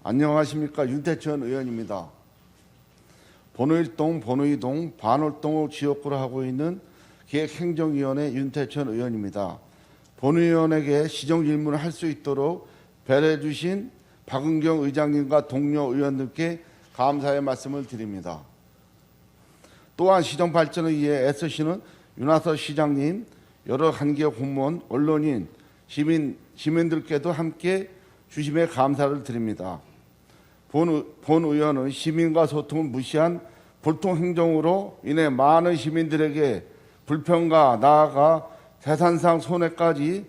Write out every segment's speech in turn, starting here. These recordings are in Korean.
안녕하십니까. 윤태천 의원입니다. 번호일동, 번호이동, 반월동을 지역구로 하고 있는 기획행정위원회 윤태천 의원입니다. 본의원에게 시정 질문을 할 수 있도록 배려해 주신 박은경 의장님과 동료 의원들께 감사의 말씀을 드립니다. 또한 시정 발전을 위해 애쓰시는 윤하서 시장님, 여러 관계 공무원, 언론인, 시민들께도 함께 주심에 감사를 드립니다. 본 의원은 시민과 소통을 무시한 불통 행정으로 인해 많은 시민들에게 불편과 나아가 재산상 손해까지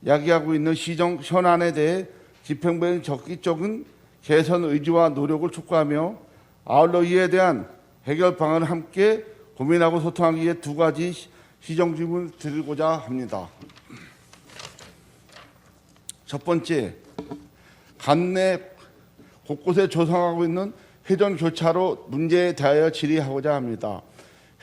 야기하고 있는 시정 현안에 대해 집행부의 적극적인 개선 의지와 노력을 촉구하며 아울러 이에 대한 해결 방안을 함께 고민하고 소통하기 위해 두 가지 시정 질문을 드리고자 합니다. 첫 번째, 관내 곳곳에 조성하고 있는 회전교차로 문제에 대하여 질의하고자 합니다.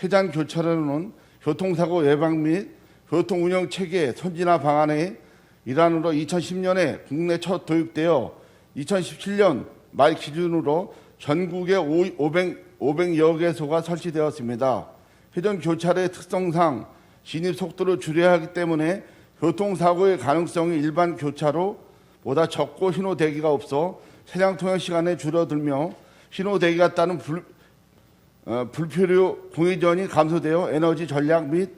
회전교차로는 교통사고 예방 및 교통운영 체계 선진화 방안의 일환으로 2010년에 국내 첫 도입되어 2017년 말 기준으로 전국에 500여 개소가 설치되었습니다. 회전교차로의 특성상 진입 속도를 줄여야 하기 때문에 교통사고의 가능성이 일반 교차로보다 적고 신호 대기가 없어 차량 통행 시간에 줄어들며 신호 대기가 따른 불필요 공회전이 감소되어 에너지 전략 및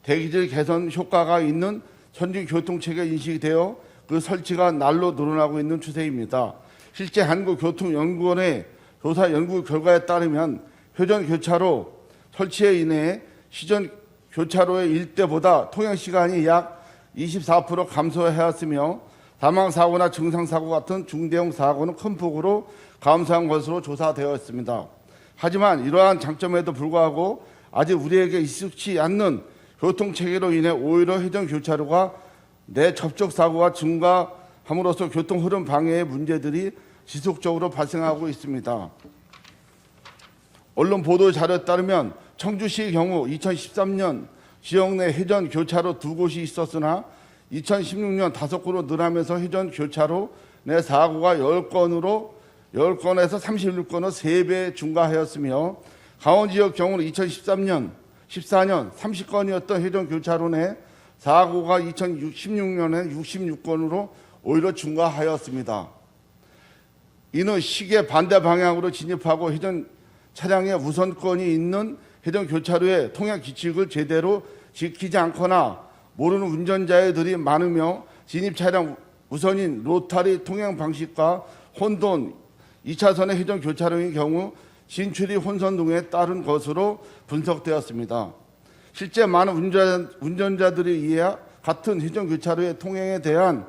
대기질 개선 효과가 있는 선진 교통체계가 인식되어 그 설치가 날로 늘어나고 있는 추세입니다. 실제 한국교통연구원의 조사 연구 결과에 따르면 회전교차로 설치에 인해 시전 교차로의 일대보다 통행 시간이 약 24% 감소하였으며 사망사고나 증상사고 같은 중대형 사고는 큰 폭으로 감소한 것으로 조사되었습니다. 하지만 이러한 장점에도 불구하고 아직 우리에게 익숙치 않는 교통체계로 인해 오히려 회전교차로가 내 접촉사고가 증가함으로써 교통흐름 방해의 문제들이 지속적으로 발생하고 있습니다. 언론 보도 자료에 따르면 청주시의 경우 2013년 지역 내 회전교차로 2곳이 있었으나 2016년 5곳으로 늘어나면서 회전교차로 내 사고가 10건에서 36건으로 3배 증가하였으며 강원 지역 경우는 2014년 30건이었던 회전교차로 내 사고가 2016년에 66건으로 오히려 증가하였습니다. 이는 시계 반대 방향으로 진입하고 회전 차량의 우선권이 있는 회전교차로의 통행 규칙을 제대로 지키지 않거나 모르는 운전자들이 많으며 진입 차량 우선인 로타리 통행 방식과 혼돈 2차선의 회전교차로의 경우 진출이 혼선 등에 따른 것으로 분석되었습니다. 실제 많은 운전자들이 이와 같은 회전교차로의 통행에 대한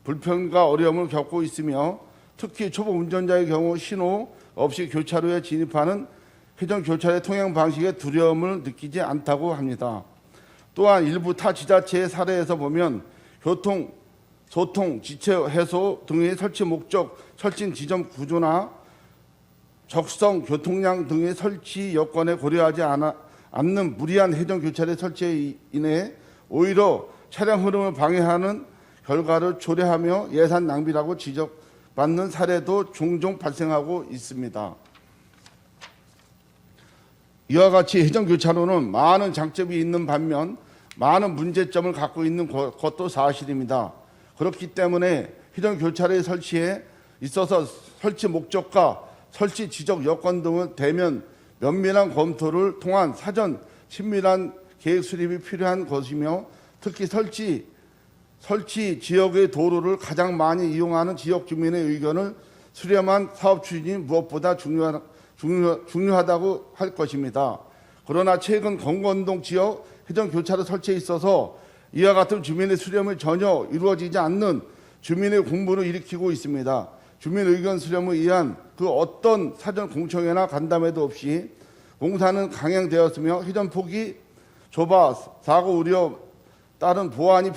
불편과 어려움을 겪고 있으며 특히 초보 운전자의 경우 신호 없이 교차로에 진입하는 회전교차로의 통행 방식에 두려움을 느끼지 않다고 합니다. 또한 일부 타 지자체의 사례에서 보면 교통, 소통, 지체 해소 등의 설치 목적, 설치 지점 구조나 적성, 교통량 등의 설치 여건에 고려하지 않는 무리한 회전교차로 설치에 인해 오히려 차량 흐름을 방해하는 결과를 초래하며 예산 낭비라고 지적받는 사례도 종종 발생하고 있습니다. 이와 같이 회전교차로는 많은 장점이 있는 반면 많은 문제점을 갖고 있는 것도 사실입니다. 그렇기 때문에 회전교차로의 설치에 있어서 설치 목적과 설치 지적 여건 등을 대면 면밀한 검토를 통한 사전 친밀한 계획 수립이 필요한 것이며 특히 설치 지역의 도로를 가장 많이 이용하는 지역 주민의 의견을 수렴한 사업 추진이 무엇보다 중요하다고 할 것입니다. 그러나 최근 건건동 지역 회전교차로 설치에 있어서 이와 같은 주민의 수렴이 전혀 이루어지지 않는 주민의 공분을 일으키고 있습니다. 주민 의견 수렴을 위한 그 어떤 사전 공청회나 간담회도 없이 공사는 강행되었으며 회전폭이 좁아 사고 우려 따른 보완이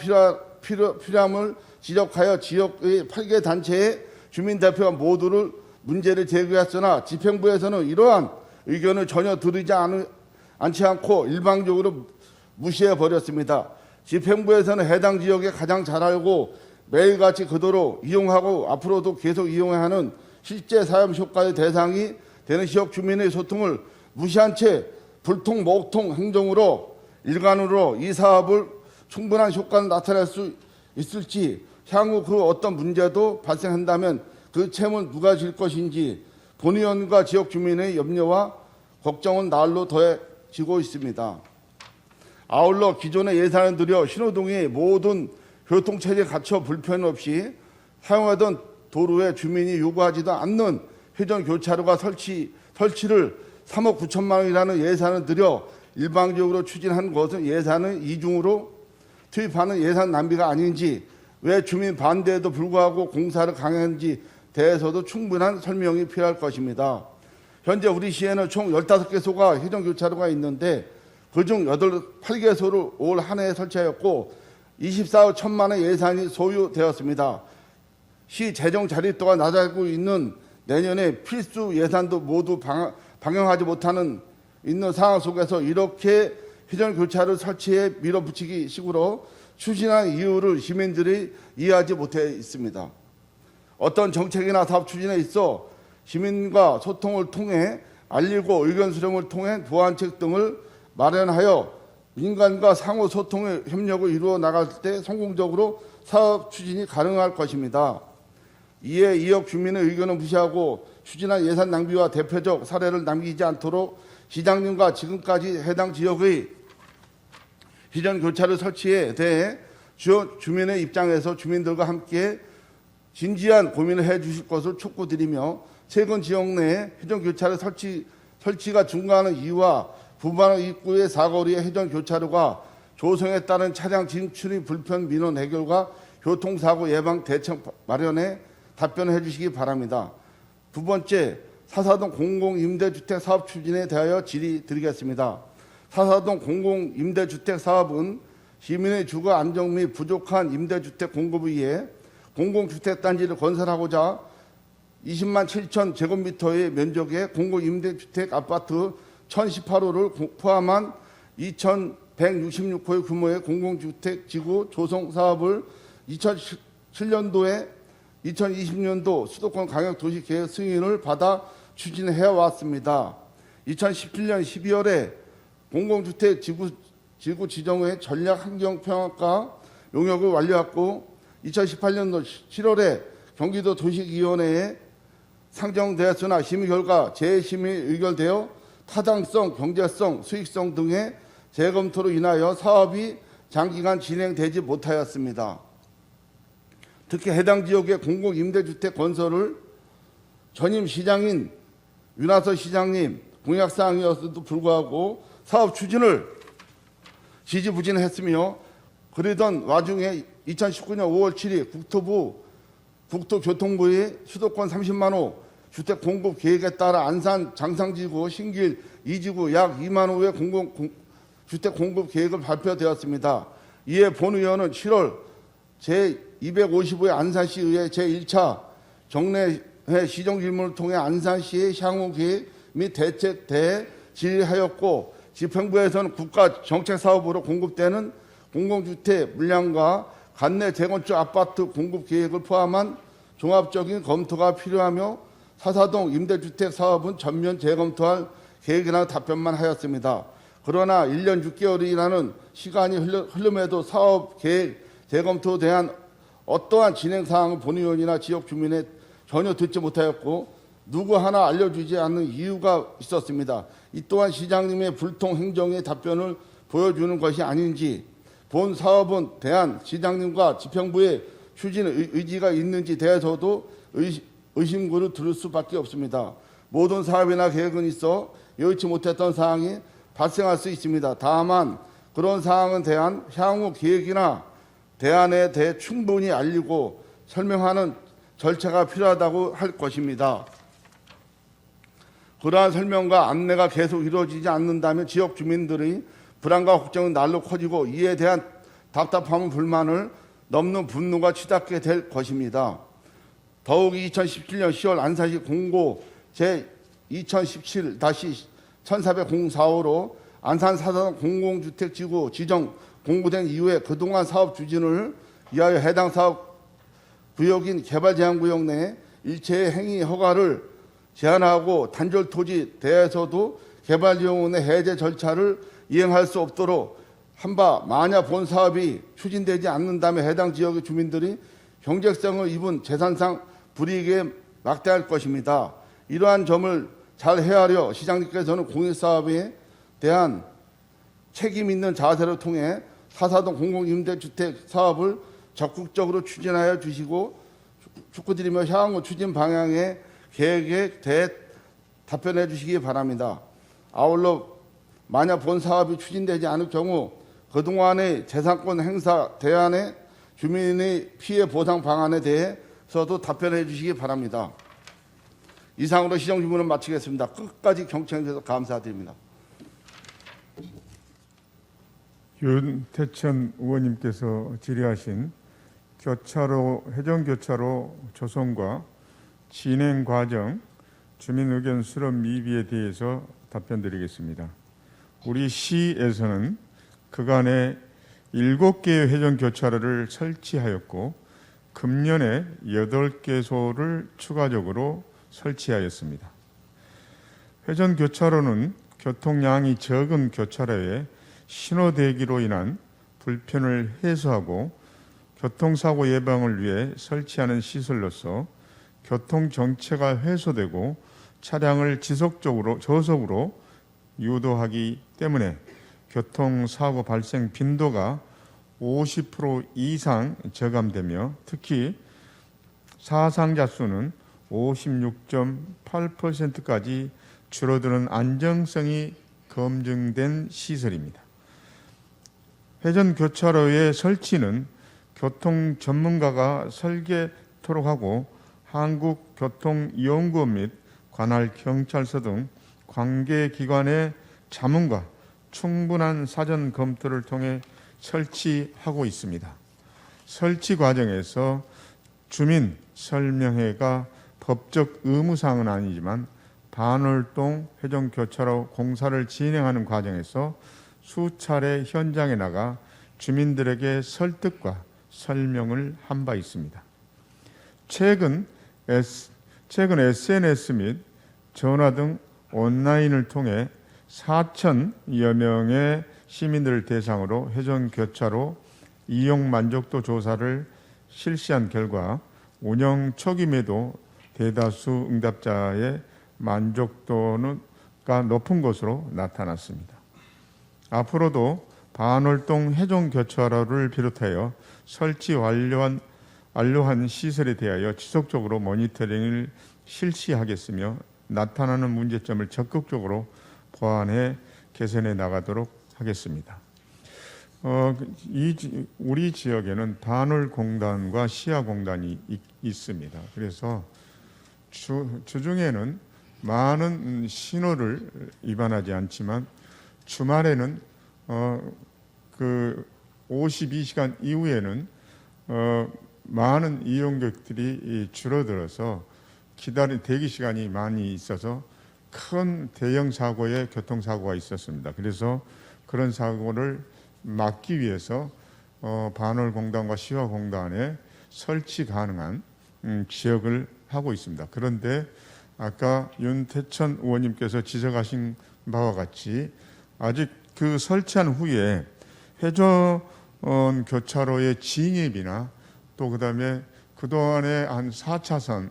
필요함을 지적하여 지역의 8개 단체의 주민 대표가 모두를 문제를 제기했으나 집행부에서는 이러한 의견을 전혀 들으지 않지 않고 일방적으로 무시해 버렸습니다. 집행부에서는 해당 지역에 가장 잘 알고 매일같이 그도로 이용하고 앞으로도 계속 이용해야 하는 실제 사업 효과의 대상이 되는 지역 주민의 소통을 무시한 채 불통, 목통 행정으로 일관으로 이 사업을 충분한 효과를 나타낼 수 있을지, 향후 그 어떤 문제도 발생한다면 그 책임은 누가 질 것인지 본의원과 지역 주민의 염려와 걱정은 날로 더해지고 있습니다. 아울러 기존의 예산을 들여 신호등이 모든 교통체제에 갖춰 불편 없이 사용하던 도로에 주민이 요구하지도 않는 회전교차로가 설치를 3억 9천만 원이라는 예산을 들여 일방적으로 추진한 것은 예산을 이중으로 투입하는 예산 낭비가 아닌지, 왜 주민 반대에도 불구하고 공사를 강행한지 대해서도 충분한 설명이 필요할 것입니다. 현재 우리 시에는 총 15개소가 회전교차로가 있는데 그중 8개소를 올 한 해에 설치하였고 24억 1천만 원 예산이 소요되었습니다. 시 재정 자립도가 낮아지고 있는 내년에 필수 예산도 모두 방영하지 못하는 있는 상황 속에서 이렇게 회전교차로 설치에 밀어붙이기 식으로 추진한 이유를 시민들이 이해하지 못해 있습니다. 어떤 정책이나 사업 추진에 있어 시민과 소통을 통해 알리고 의견 수렴을 통해 보완책 등을 마련하여 민간과 상호 소통의 협력을 이루어 나갈 때 성공적으로 사업 추진이 가능할 것입니다. 이에 이역 주민의 의견을 무시하고 추진한 예산 낭비와 대표적 사례를 남기지 않도록 시장님과 지금까지 해당 지역의 회전교차로 설치에 대해 주민의 입장에서 주민들과 함께 진지한 고민을 해 주실 것을 촉구드리며, 최근 지역 내 회전교차로 설치가 중과하는 이유와 부반 입구의 사거리의 회전교차로가 조성에 따른 차량 진출이 불편 민원 해결과 교통사고 예방 대책 마련에 답변해 주시기 바랍니다. 두 번째, 사사동 공공임대주택 사업 추진에 대하여 질의드리겠습니다. 사사동 공공임대주택 사업은 시민의 주거 안정 및 부족한 임대주택 공급을 위해 공공주택단지를 건설하고자 20만 7천 제곱미터의 면적의 공공임대주택 아파트 1018호를 포함한 2166호의 규모의 공공주택 지구 조성 사업을 2007년도에 2020년도 수도권 광역도시계획 승인을 받아 추진해 왔습니다. 2017년 12월에 공공주택 지구 지정의 전략 환경평가 용역을 완료했고 2018년도 7월에 경기도 도시위원회에 상정되었으나 심의 결과 재심의 의결되어 타당성, 경제성, 수익성 등의 재검토로 인하여 사업이 장기간 진행되지 못하였습니다. 특히 해당 지역의 공공임대주택 건설을 전임 시장인 윤하서 시장님 공약사항이었음에도 불구하고 사업 추진을 지지부진했으며, 그러던 와중에 2019년 5월 7일 국토교통부의 수도권 30만 호 주택 공급 계획에 따라 안산 장상지구 신길 2지구 약 2만 호의 주택 공급 계획을 발표되었습니다. 이에 본 의원은 7월 제255회 안산시의회 제1차 정례회 시정질문을 통해 안산시의 향후 계획 및 대책 대해 질의하였고, 집행부에서는 국가정책사업으로 공급되는 공공주택 물량과 관내 재건축 아파트 공급 계획을 포함한 종합적인 검토가 필요하며 사사동 임대주택 사업은 전면 재검토할 계획이라는 답변만 하였습니다. 그러나 1년 6개월이라는 시간이 흐름에도 사업 계획 재검토에 대한 어떠한 진행 사항을 본의원이나 지역 주민에 전혀 듣지 못하였고 누구 하나 알려주지 않는 이유가 있었습니다. 이 또한 시장님의 불통 행정의 답변을 보여주는 것이 아닌지, 본 사업은 대한 시장님과 집행부의 추진 의지가 있는지 대해서도 의심구를 들을 수밖에 없습니다. 모든 사업이나 계획은 있어 예의치 못했던 사항이 발생할 수 있습니다. 다만 그런 사항에 대한 향후 계획이나 대안에 대해 충분히 알리고 설명하는 절차가 필요하다고 할 것입니다. 그러한 설명과 안내가 계속 이루어지지 않는다면 지역 주민들의 불안과 걱정은 날로 커지고 이에 대한 답답함은 불만을 넘는 분노가 치닫게 될 것입니다. 더욱이 2017년 10월 안산시 공고 제2017-1404호로 안산 사사동 공공주택지구 지정 공고된 이후에 그동안 사업 추진을 위하여 해당 사업 구역인 개발제한구역 내 일체의 행위 허가를 제한하고 단절 토지 대에서도 개발이용의 해제 절차를 이행할 수 없도록 한바 만약 본 사업이 추진되지 않는다면 해당 지역의 주민들이 경제성을 입은 재산상 불이익에 막대할 것입니다. 이러한 점을 잘 헤아려 시장님께서는 공익사업에 대한 책임 있는 자세를 통해 사사동 공공임대주택 사업을 적극적으로 추진하여 주시고 축구드리며 향후 추진 방향의 계획에 대해 답변해 주시기 바랍니다. 아울러 만약 본 사업이 추진되지 않을 경우 그동안의 재산권 행사 대안의 주민의 피해 보상 방안에 대해서도 답변해 주시기 바랍니다. 이상으로 시정 질문을 마치겠습니다. 끝까지 경청해 주셔서 감사드립니다. 윤태천 의원님께서 질의하신 해전교차로 조성과 진행 과정, 주민 의견 수렴 미비에 대해서 답변드리겠습니다. 우리 시에서는 그간에 7개의 해전교차로를 설치하였고 금년에 8개소를 추가적으로 설치하였습니다. 해전교차로는 교통량이 적은 교차로에 신호대기로 인한 불편을 해소하고 교통사고 예방을 위해 설치하는 시설로서 교통정체가 해소되고 차량을 저속으로 유도하기 때문에 교통사고 발생 빈도가 50% 이상 저감되며 특히 사상자 수는 56.8%까지 줄어드는 안정성이 검증된 시설입니다. 해전교차로의 설치는 교통 전문가가 설계토록 하고 한국교통연구원 및 관할 경찰서 등 관계기관의 자문과 충분한 사전 검토를 통해 설치하고 있습니다. 설치 과정에서 주민 설명회가 법적 의무사항은 아니지만 반월동 해전교차로 공사를 진행하는 과정에서 수차례 현장에 나가 주민들에게 설득과 설명을 한 바 있습니다. 최근 SNS 및 전화 등 온라인을 통해 4,000여 명의 시민들을 대상으로 해전교차로 이용 만족도 조사를 실시한 결과 운영 초기에도 대다수 응답자의 만족도가 높은 것으로 나타났습니다. 앞으로도 반월동 해전교차로를 비롯하여 설치 완료한 시설에 대하여 지속적으로 모니터링을 실시하겠으며 나타나는 문제점을 적극적으로 보완해 개선해 나가도록 하겠습니다. 우리 지역에는 반월공단과 시야공단이 있습니다. 그래서 주중에는 많은 신호를 위반하지 않지만 주말에는 52시간 이후에는 많은 이용객들이 줄어들어서 대기 시간이 많이 있어서 큰 대형 사고에 교통사고가 있었습니다. 그래서 그런 사고를 막기 위해서 반월공단과 시화공단에 설치 가능한 지역을 하고 있습니다. 그런데 아까 윤태천 의원님께서 지적하신 바와 같이 아직 그 설치한 후에 해전교차로의 진입이나 또 그다음에 그동안에 한 4차선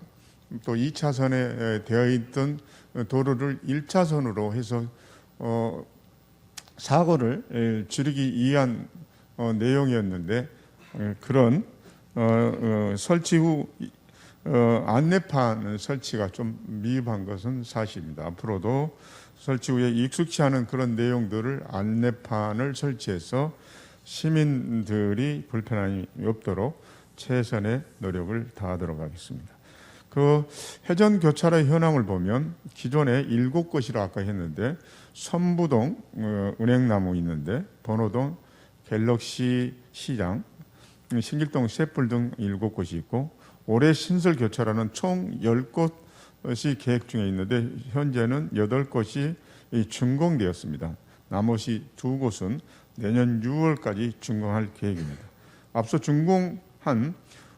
또 2차선에 되어 있던 도로를 1차선으로 해서 사고를 줄이기 위한 내용이었는데 그런 설치 후 안내판 설치가 좀 미흡한 것은 사실입니다. 앞으로도 설치 후에 익숙치 않은 그런 내용들을 안내판을 설치해서 시민들이 불편함이 없도록 최선의 노력을 다하도록 하겠습니다. 그 해전교차로 현황을 보면 기존에 7곳이라 아까 했는데 선부동 은행나무 있는데 번호동 갤럭시 시장 신길동 셋불 등 7곳이 있고 올해 신설교차로는 총 10곳이 계획 중에 있는데 현재는 8곳이 준공되었습니다. 나머지 2곳은 내년 6월까지 준공할 계획입니다. 앞서 준공한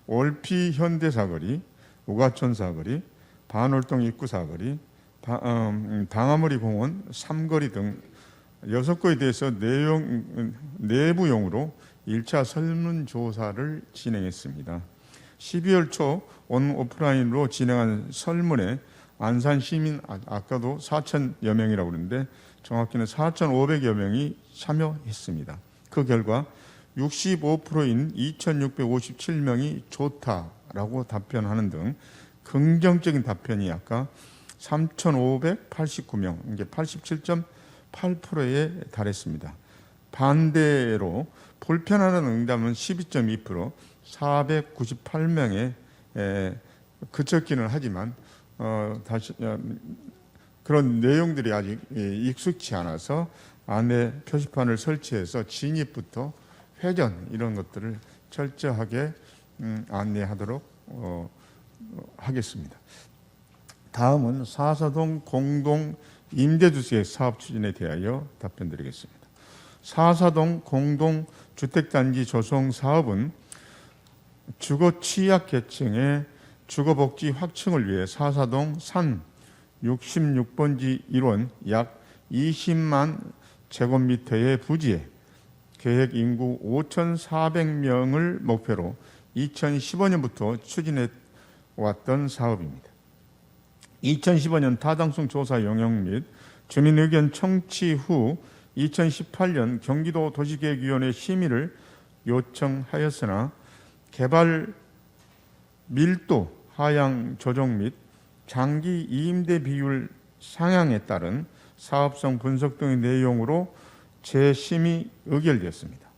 올피 현대사거리, 우가촌 사거리, 반월동 입구 사거리, 당아머리 공원 3거리 등 6곳에 대해서 내부용으로 1차 설문조사를 진행했습니다. 12월 초 온오프라인으로 진행한 설문에 안산 시민 아까도 4천여 명이라고 그러는데 정확히는 4,500여 명이 참여했습니다. 그 결과 65%인 2,657명이 좋다라고 답변하는 등 긍정적인 답변이 아까 3,589명, 이게 87.8%에 달했습니다. 반대로 불편하다는 응답은 12.2%, 498명에 그쳤기는 하지만 그런 내용들이 아직 익숙치 않아서 안내 표시판을 설치해서 진입부터 회전 이런 것들을 철저하게 안내하도록 하겠습니다. 다음은 사사동 공동 임대주택 사업 추진에 대하여 답변드리겠습니다. 사사동 공동 주택단지 조성 사업은 주거 취약계층의 주거복지 확충을 위해 사사동 산 66번지 1원 약 20만 제곱미터의 부지에 계획 인구 5,400명을 목표로 2015년부터 추진해 왔던 사업입니다. 2015년 타당성 조사 영역 및 주민 의견 청취 후 2018년 경기도 도시계획위원회 심의를 요청하였으나 개발 밀도 하향 조정 및 장기 임대 비율 상향에 따른 사업성 분석 등의 내용으로 재심의 의결되었습니다.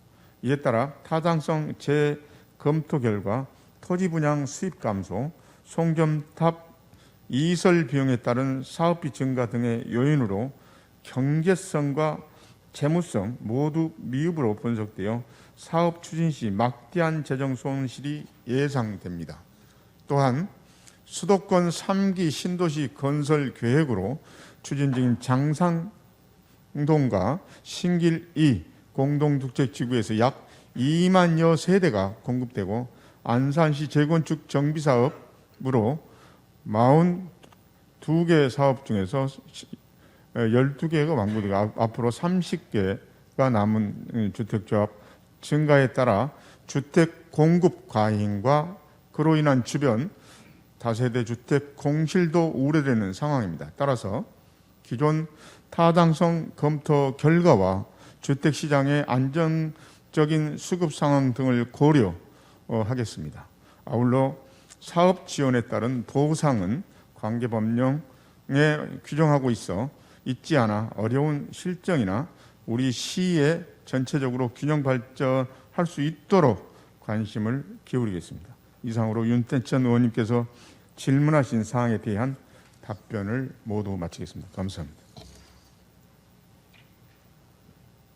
이에 따라 타당성 재검토 결과 토지 분양 수입 감소, 송전탑 이설 비용에 따른 사업비 증가 등의 요인으로 경제성과 재무성 모두 미흡으로 분석되어 사업 추진 시 막대한 재정 손실이 예상됩니다. 또한 수도권 3기 신도시 건설 계획으로 추진 중인 장상동과 신길 2 공동주택지구에서 약 2만여 세대가 공급되고 안산시 재건축 정비사업으로 42개 사업 중에서 12개가 완공되고 앞으로 30개가 남은 주택조합 증가에 따라 주택 공급 과잉과 그로 인한 주변 다세대 주택 공실도 우려되는 상황입니다. 따라서 기존 타당성 검토 결과와 주택시장의 안정적인 수급 상황 등을 고려하겠습니다. 아울러 사업 지원에 따른 보상은 관계법령에 규정하고 있지 않아 어려운 실정이나 우리 시에 전체적으로 균형 발전할 수 있도록 관심을 기울이겠습니다. 이상으로 윤태천 의원님께서 질문하신 사항에 대한 답변을 모두 마치겠습니다. 감사합니다.